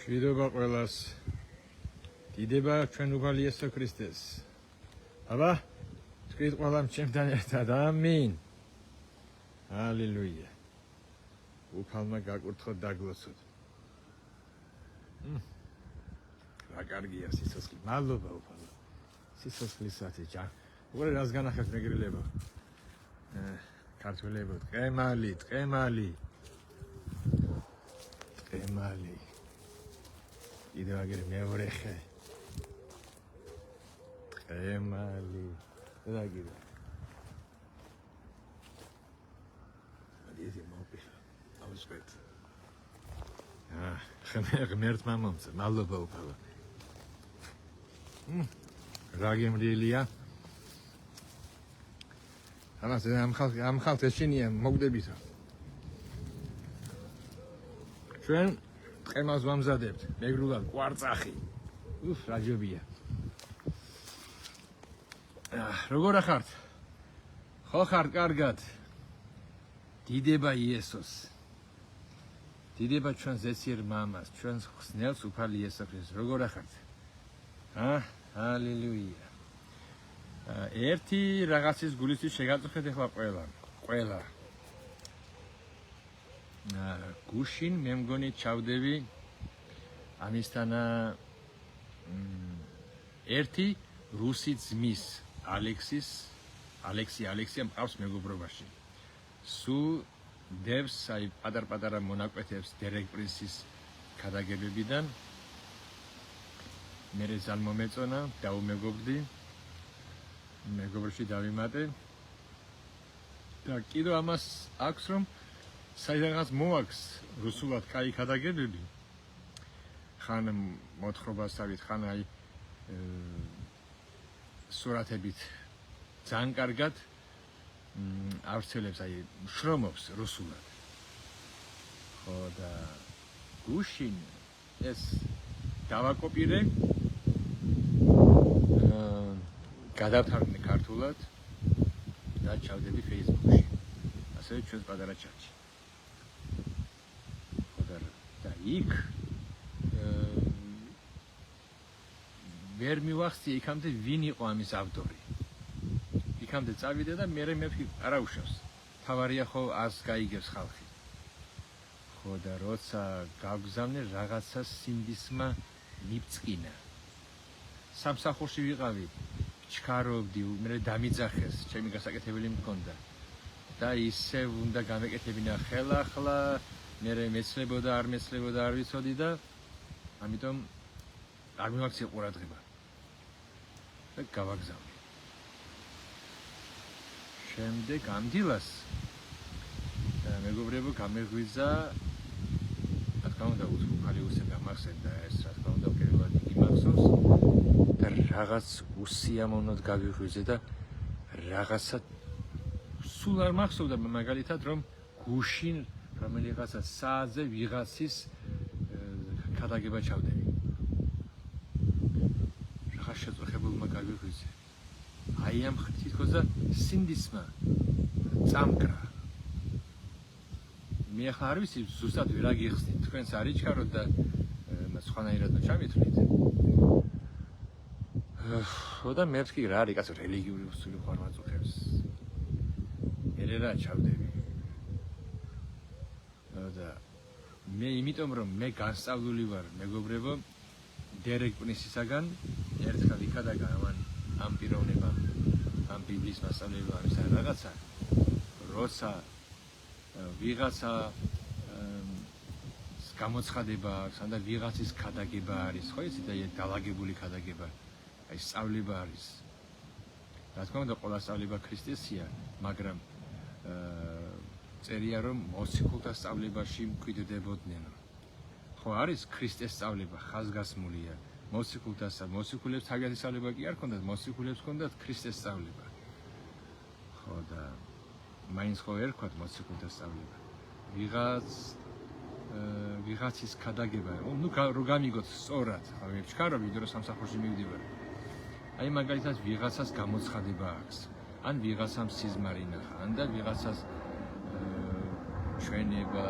მშვიდობა ყველას. დიდება ჩვენ უფალი იესო ქრისტეს. აბა, თქვით ყველამ ჩემთან ერთად ამინ. ჰალელუია. უფალმა გაკურთხოთ დაგლოცოთ. რა კარგია სიცოცხლე. მადლობა უფალო. სიცოცხლისათი ჯა. უყურე რას განახეთ მეგრილებო. ქართველებო, ტყემალი. კიდევ აგერ მეორე ხე. ტყემალი. რა გიგო. ადი მოპიხა. ავსვეთ. ღმერთმა მომწე, მადლობა უფალო. რა გემრიელია. ამას ამ ხალხს ეშინია მოგდებითო. ჩვენ ტყემას ვამზადებთ, მეგრულად კვარწახი. რა ჯობია. როგორ ახართ? ხო ხართ კარგად? დიდება იესოს. დიდება ჩვენ ზეციერ მამას, ჩვენს ხსნელს უფალი იესო ქრისტეს. როგორ ახართ? ჰალელუია. ერთი რაღაცის გულისთვის შეგაწუხეთ ახლა ყველა. გუშინ მე მგონი ჩავდები ამისთანა ერთი რუსი ძმის ალექსია მყავს მეგობრობაში. სულ დევს აი პატარ-პატარა მონაკვეთებს დერეკ პრინსის ქადაგებებიდან. მე ძალიან მომეწონა, დაუმეგობრდი. მეგობრში დავიმატე. და კიდევ ამას აქვს რომ საიდანაც მოაქვს რუსულად კაი ქადაგებები. ხან მოთხრობასავით, ხან აი სურათებით ძალიან კარგად ავრცელებს, აი შრომობს რუსულად. ხო და გუშინ ეს დავაკოპირე, გადავთარგმნე ქართულად და ჩავდები Facebook-ში. ასევე ჩვენს პატარა ჩატში. და იქ ვერ მივახსოვე იქამდე ვინ იყო ამის ავტორი. იქამდე წავიდე და მე არა უშავს. თავარია ხო ას გაიგებს ხალხი. ხო და როცა გავგზავნე რაღაცა სინდისმა მიბწყინა. სამსახურში ვიყავი, ჩქარობდი, მე დამიძახეს, ჩემი გასაკეთებელი მქონდა. და ისე უნდა გამეკეთებინა ხელახლა, მე მეცლებოდა, არ ვიცოდი და ამიტომ არ მივაქცია ყურადღება. და გავაგზავნე. შემდეგ ამ დილას მეგობრებო გამეღვიძა, რა თქმა უნდა, უფალი უსე გამახსენდა ეს, რა თქმა უნდა, პირველად იგი მახსოვს და რაღაც უსიამოვნოდ გავიღვიძე და რაღაცა სულ არ მახსოვდა მაგალითად რომ გუშინ რომელიღაცა საათზე ვიღაცის ქადაგება ჩავდები. რა შეწუხებულმა გავიღვიძე. აი ამ თითქოს და სინდისმა წამკრა. მე ახლა არ ვიცი ზუსტად რა გიხსნით, თქვენს არ იჩქაროთ და სხვანაირად ჩამითვლით. ხო და მე ვთქვი რა არის კაცო რელიგიური უსული ხარ მაწუხებს. მე რა ჩავდები. და მე იმიტომ რომ მე განსწავლული ვარ მეგობრებო დერეკ პრინსისაგან ერთხელ იქადაგა ამ პიროვნებამ ამ ბიბლიის მასწავლებელმა ამისა რაღაცა როცა ვიღაცა გამოცხადება აქვს ან და ვიღაცის ქადაგება არის ხო იცით აი დაალაგებული ქადაგება აი სწავლება არის რა თქმა უნდა ყველა სწავლება ქრისტესია მაგრამ წერია რომ მოციქულთა სწავლებაში მკვიდრდებოდნენ. ხო არის ქრისტეს სწავლება ხაზგასმულია. მოციქულებს თავიანთი სწავლება კი არ ქონდათ, მოციქულებს ქონდათ ქრისტეს სწავლება. ხო და მაინც ხო ერქვათ მოციქულთა სწავლება. ვიღაცის ქადაგება, ნუ რო გამიგოთ სწორად, ხო მე ვჩქარობ, რომ სამსახურში მივდივარ. აი მაგალითად ვიღაცას გამოცხადება აქვს. ან ვიღაცამ სიზმარი ნახა, ან და ვიღაცას ჩვენება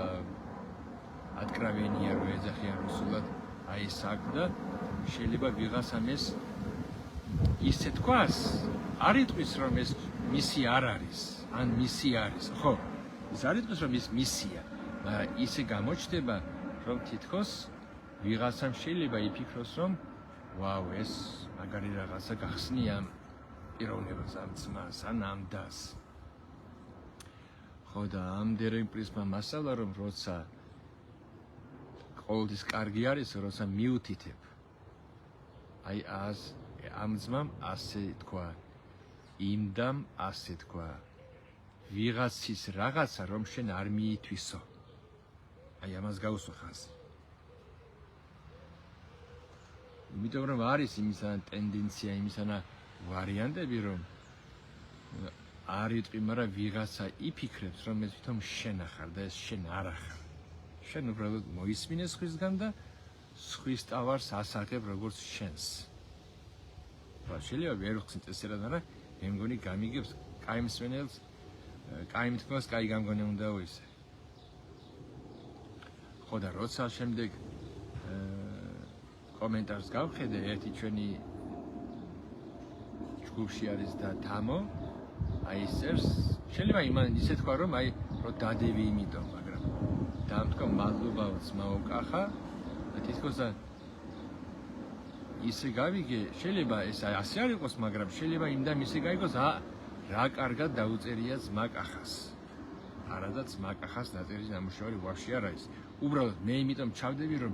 откровение რო ეძახიან რუსულად აი ეს აქ და შეიძლება ვიღაცამ ეს ისე თქვას, არ იტყვის რომ ეს მისი არ არის, ან მისი არის, ხო? ის არ იტყვის რომ ის მისია, მაგრამ ისე გამოჩნდება, რომ თითქოს ვიღაცამ შეიძლება იფიქროს, რომ ვაუ, ეს მაგარი რაღაცა გახსნია ამ პიროვნებას, ამ ძმას, ან ამ დას. ხო და ამდენი პრიზმა მასალა, რომ როცა ყოველთვის კარგი არის, როცა მიუთითებ. აი ამ ძმამ ასე თქვა, იმდამ ასე თქვა. ვიღაცის რაღაცა რომ შენ არ მიითვისო. აი ამას გაუსვა ხაზი. იმიტომ რომ არის იმისანა ტენდენცია, იმისანა ვარიანტები, რომ არ იტყვი, მაგრამ ვიღაცა იფიქრებს, რომ ეს თვითონ შენ ახარ და ეს შენ არ ახარ. შენ უბრალოდ მოისმინე სხვისგან და სხვის ტავარს ასახებ როგორც შენს. შეიძლება ვერ ვხსნით ესე რა, მაგრამ მე მგონი გამიგებს კაი მსმენელს, კაი მითქმას, კაი გამგონი უნდაო ისე. ხო და როცა შემდეგ კომენტარს გავხედე, ერთი ჩვენი ჯგუფში არის და თამო, აი წერს, შეიძლება იმან ისე თქვა, რომ აი რო დადევი იმიტომ, მაგრამ დამთქვა მადლობა ძმაო კახა და თითქოს ისე გავიგე, შეიძლება ეს ასე არ იყოს, მაგრამ შეიძლება იმდამ ისე გაიგოს, რა კარგად დაუწერია ძმა კახას. არადა ძმა კახას დაწერის ნამუშევარი ვაფშე არ არის. უბრალოდ მე იმიტომ ჩავდები, რომ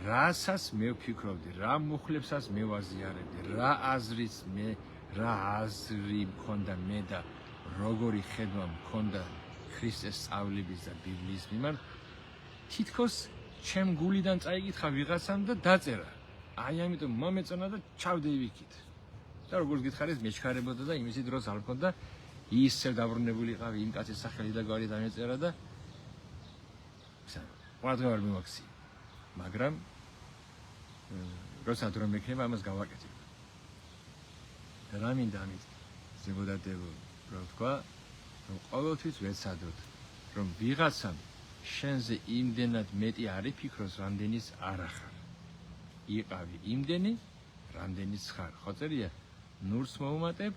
რასაც მე ვფიქრობდი, რა მუხლებსაც მე ვაზიარებდი, რა აზრი მქონდა მე და როგორი ხედვა მქონდა ქრისტეს სწავლების და ბიბლიის მიმართ, თითქოს ჩემ გულიდან წაიკითხა ვიღაცამ და დაწერა. აი ამიტომ მომეწონა და ჩავდები იქით. და როგორც გითხარით, მეჩქარებოდა და იმისი დროს არ მქონდა, ისევ დაბრუნებულიყავი იმ კაცის სახელი და გვარი დამეწერა და ყველგან არ მიმაქცია. მაგრამ როცა დრო მექნება, ამას გავაკეთებ. რა მინდა ამით ზებოდადებო, რომ თქვა, რომ ყოველთვის ვეცადოთ, რომ ვიღაცამ შენზე იმდენად მეტი არ იფიქროს, რამდენის არ ახარ. იყავი იმდენი, რამდენიც ხარ. ხო წერია, ნურს მოუმატებ,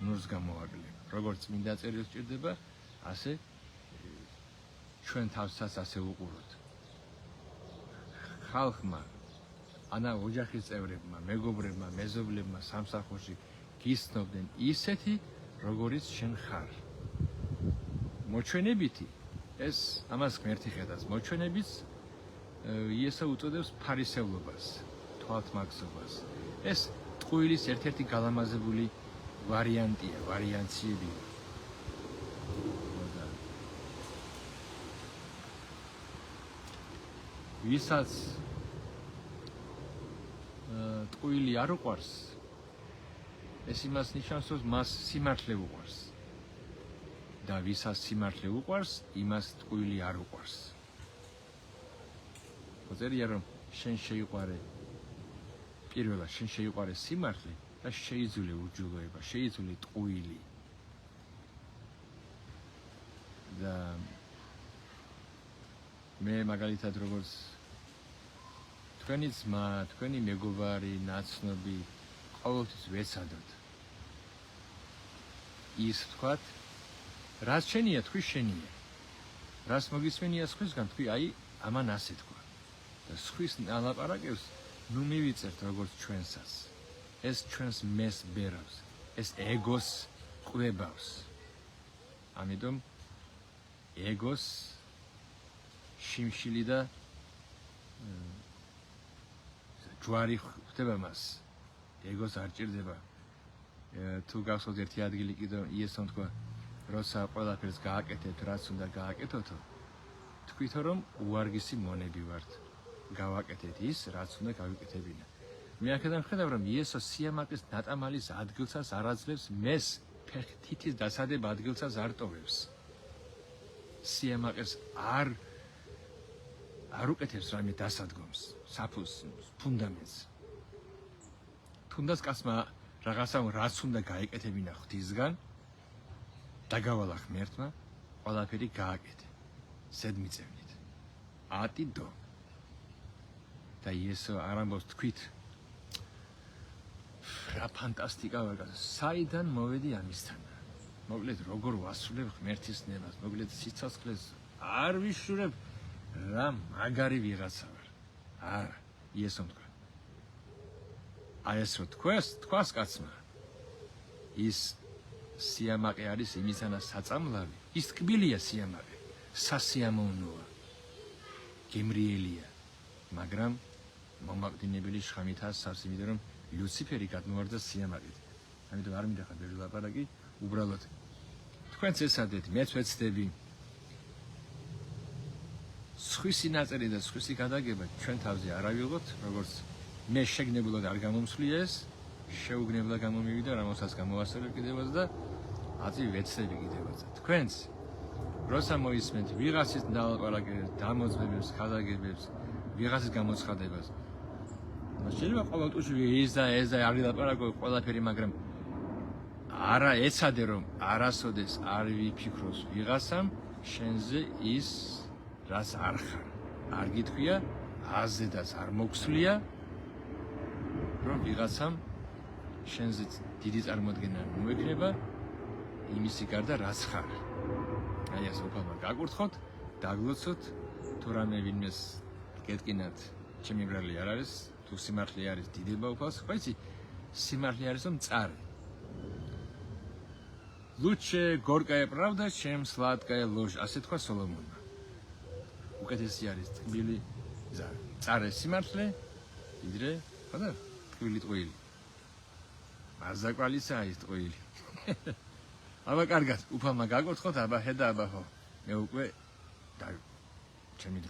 ნურს გამოვაკლებ. როგორც წმინდა წერილს სჭირდება, ასე ჩვენ თავსაც ასე უყუროთ. ხალხმა, ანა ოჯახის წევრებმა, მეგობრებმა, მეზობლებმა სამსახურში გიცნობდნენ ისეთი, როგორიც შენ ხარ. მოჩვენებითი, ეს ამას ღმერთი ხედავს, მოჩვენებიც იესო უწოდებს ფარისევლობას, თვალთმაგზობას. ეს ტყუილის ერთ-ერთი გალამაზებული ვარიანტია, ვარიანციებია. ვისაც ტყუილი არ უყვარს, ეს იმას ნიშნავს, რომ მას სიმართლე უყვარს. და ვისაც სიმართლე უყვარს, იმას ტყუილი არ უყვარს. წერია, რომ შენ შეიყვარე, პირველად შენ შეიყვარე სიმართლე და შეიძულე უჯულოება, შეიძულე ტყუილი. და მე მაგალითად როგორც თქვენი ძმა, თქვენი მეგობარი, ნაცნობი, ყოველთვის ვეცადოთ. ის ვთქვათ, რაც შენია, თქვი შენია. რაც მოგისმენია სხვისგან, თქვი აი ამან ასე თქვა. და სხვის ალაპარაკებს ნუ მივიწერთ როგორც ჩვენსაც. ეს ჩვენს მეს ბერავს, ეს ეგოს ყვებავს. ამიტომ ეგოს შიმშილი და ჯვარი ხდება მას. ეგოს არ ჭირდება. თუ გახსოვთ ერთი ადგილი კიდევ იესომ თქვა, როცა ყველაფერს გააკეთებთ, რაც უნდა გააკეთოთო, თქვითო რომ უარგისი მონები ვართ. გავაკეთეთ ის, რაც უნდა გავიკეთებინა. მე აქედან ხედავ, რომ იესო სიამაყის ნატამალის ადგილსაც არ აძლევს, მეს თითის დასადება ადგილსაც არ ტოვებს. სიამაყეს არ უკეთებს რამე დასადგომს, საფუძს, ფუნდამენტს. თუნდაც კაცმა რაღაცა რაც უნდა გაეკეთებინა ღვთისგან, დაგავალა ღმერთმა, ყველაფერი გააკეთე. ზედმიწევნით. ატი დო. და იესო არ ამბობს თქვით რა ფანტასტიკა ვარ გასა საიდან მოვედი ამისთან მოკლედ როგორ ვასრულებ ღმერთის ნებას მოკლედ სიცოცხლეს არ ვიშურებ რა მაგარი ვიღაცა ვარ არა იესომ თქვა აი ეს რო თქვას კაცმა ის სიამაყე არის იმისანა საწამლავი ის ტკბილია სიამაყე სასიამოვნოა გემრიელია მაგრამ მომაკვდინებელი შხამითაა სავს იმიტომ რომ ლუციფერი გადმოვარდა სიამაყით ამიტომ არ მინდა ხარ ბევრი ლაპარაკი უბრალოდ თქვენც ესადეთ მეც ვეცდები სხვისი ნაწერი და სხვისი გადაგება ჩვენ თავზე არ ავიღოთ როგორც მე შეგნებულად არ გამომსვლია ეს შეუგნებლად გამომივიდა რომელსაც გამოვასწორებ კიდევაც და აწი ვეცდები კიდევაც თქვენც როცა მოისმენთ ვიღაცის ნალაპარაკებს დამოწმებებს გადაგებებს ვიღაცის გამოცხადებას შეიძლება ყოველთვის ის და არ ვილაპარაკო ყველაფერი მაგრამ არა ეცადე რომ არასოდეს არ ვიფიქროს ვიღაცამ შენზე ის რაც არ ხარ არ გითქვია აზედაც არ მოგსვლია რომ ვიღაცამ შენზე დიდი წარმოდგენა მოექნება იმისი გარდა რაც ხარ აი ეს უბრალოდ გაკურთხოთ დაგლოცოთ თუ რამე ვინმეს გეტკინათ ჩემი ბრალი არ არის თუ სიმართლე არის დიდება უფალს ხო იცი სიმართლე არის რომ წარე ლუჩე გორკაე პრავდა ჩემ სლადკაე ლოჟ ასე თქვა სოლომონმა უკეთესი არის ტკბილი წარე სიმართლე ვიდრე ხო და ტკბილი ტყუილი მაზაკვალისა ის ტყუილი აბა კარგად უფალმა გაკურთხოთ აბა ჰე და აბა ხო მე უკვე და ჩემი დრო